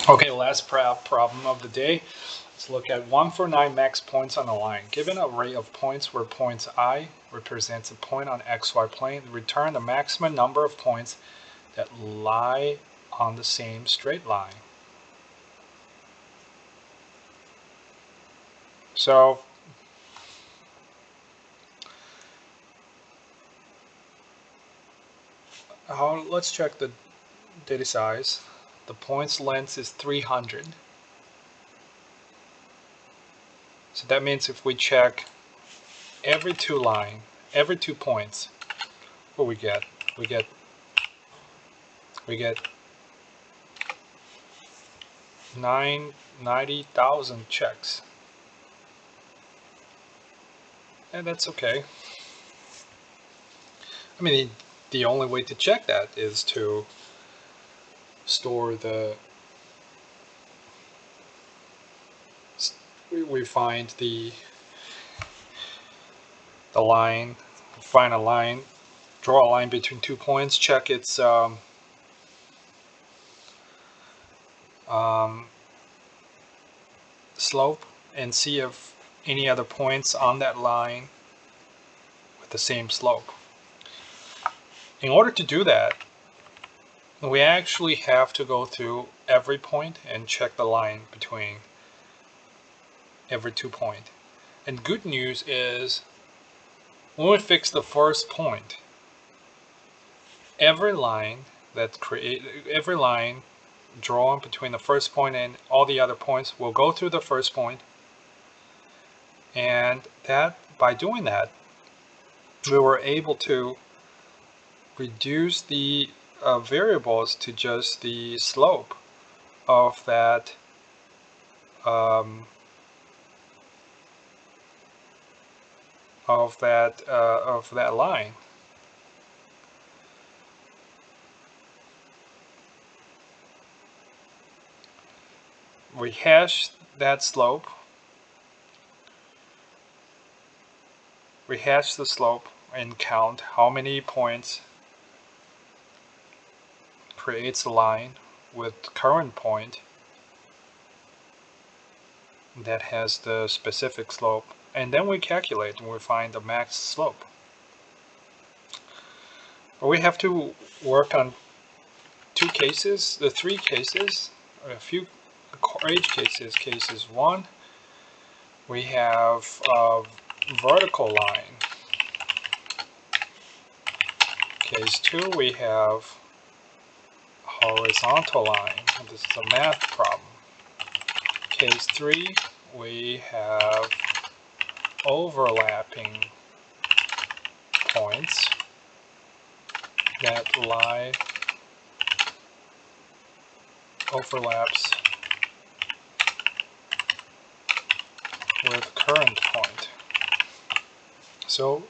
Okay, last problem of the day. Let's look at 1 for 9 max points on a line. Given an array of points where point I represents a point on xy plane, return the maximum number of points that lie on the same straight line. So let's check the data size. The point's length is 300. So that means if we check every two points, what we get? We get 90,000 checks. And that's okay. I mean, the only way to check that is to store we find the line, find a line, draw a line between 2 points, check its slope, and see if any other points on that line with the same slope. In order to do that, we actually have to go through every point and check the line between every 2 points. And good news is, when we fix the first point, every line drawn between the first point and all the other points will go through the first point, and that by doing that, we were able to reduce the variables to just the slope of that line. We hash that slope. We hash the slope and count how many points creates a line with current point that has the specific slope, and then we calculate and we find the max slope. But we have to work on three cases, a few edge cases. Cases 1, we have a vertical line. Case 2, we have horizontal line. This is a math problem. Case 3, we have overlapping points that overlaps with current point. So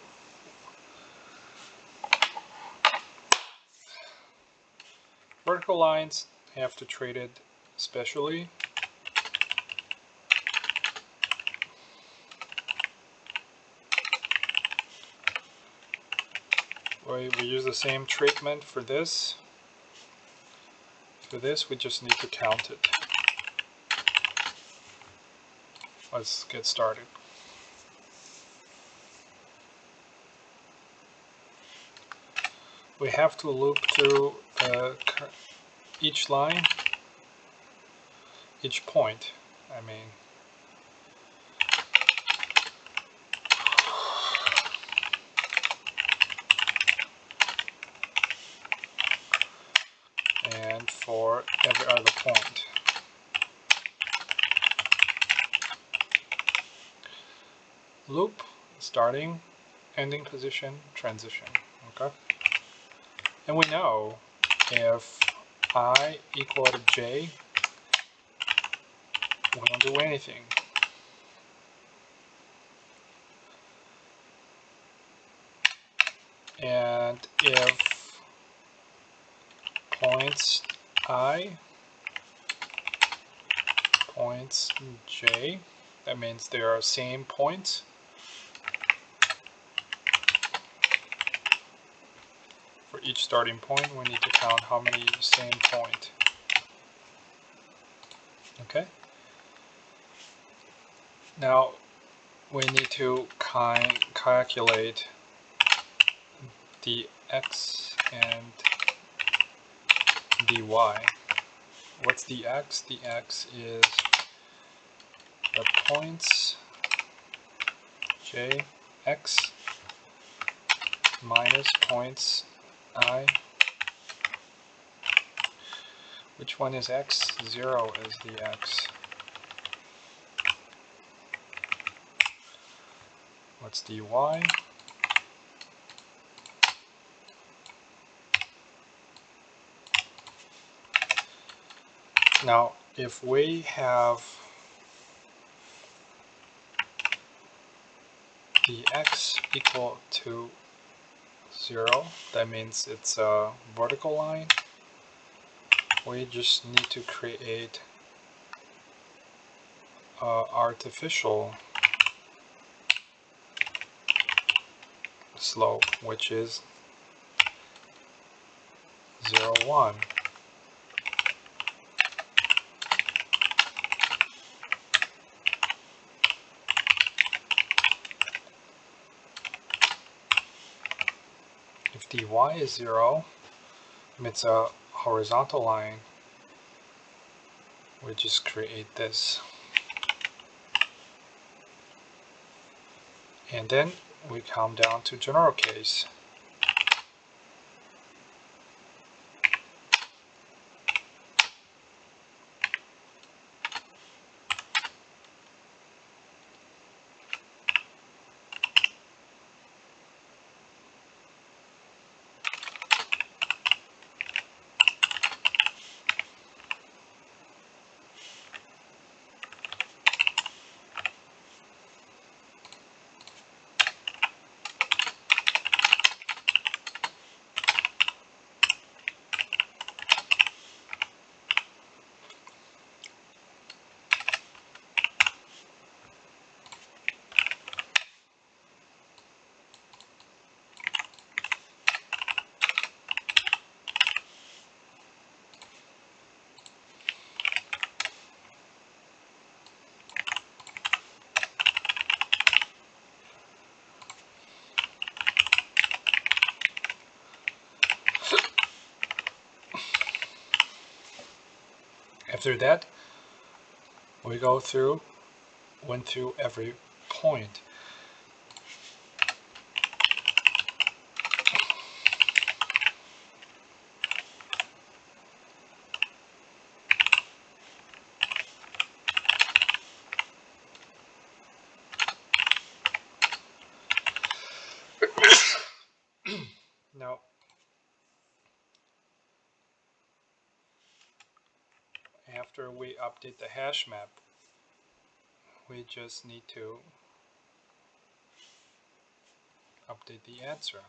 vertical lines have to treat it specially. We use the same treatment for this. For this, we just need to count it. Let's get started. We have to loop through each line, each point, I mean. And for every other point. Loop, starting, ending position, transition, okay? And we know if I equal to j, we don't do anything. And if points I, points j, that means they are same points. For each starting point, we need to count how many same point. Okay. Now we need to calculate the x and the y. What's the x? The x is the points j x minus points I. Which one is x? 0 is the x. What's the y? Now, if we have the x equal to 0, that means it's a vertical line. We just need to create an artificial slope, which is 0, 1. If dy is 0, it's a horizontal line. We just create this. And then we come down to general case. After that, we went through every point. Now, after we update the hash map, we just need to update the answer.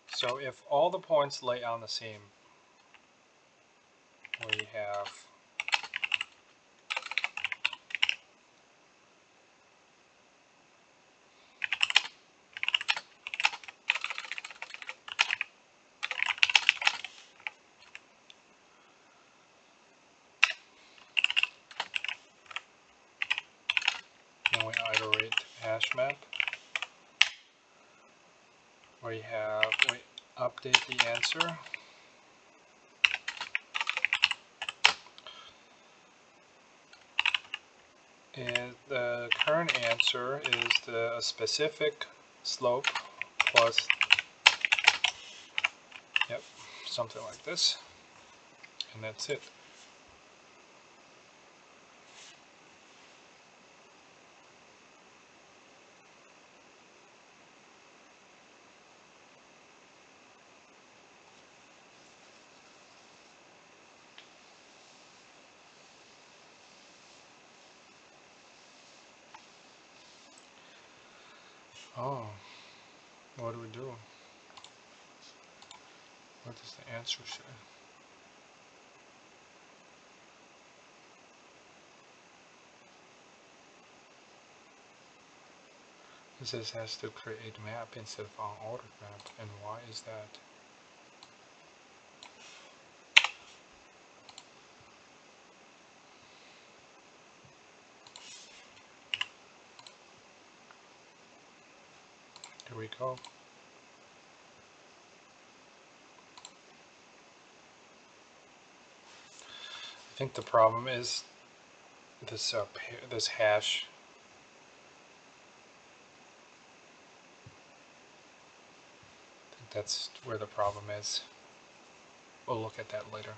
So if all the points lay on the same, we have then we iterate hash map. We update the answer. And the current answer is the specific slope plus, yep, something like this. And that's it. Oh, what do we do? What does the answer say? It says has to create map instead of unordered map, and why is that? Here we go. I think the problem is this this hash. I think that's where the problem is. We'll look at that later.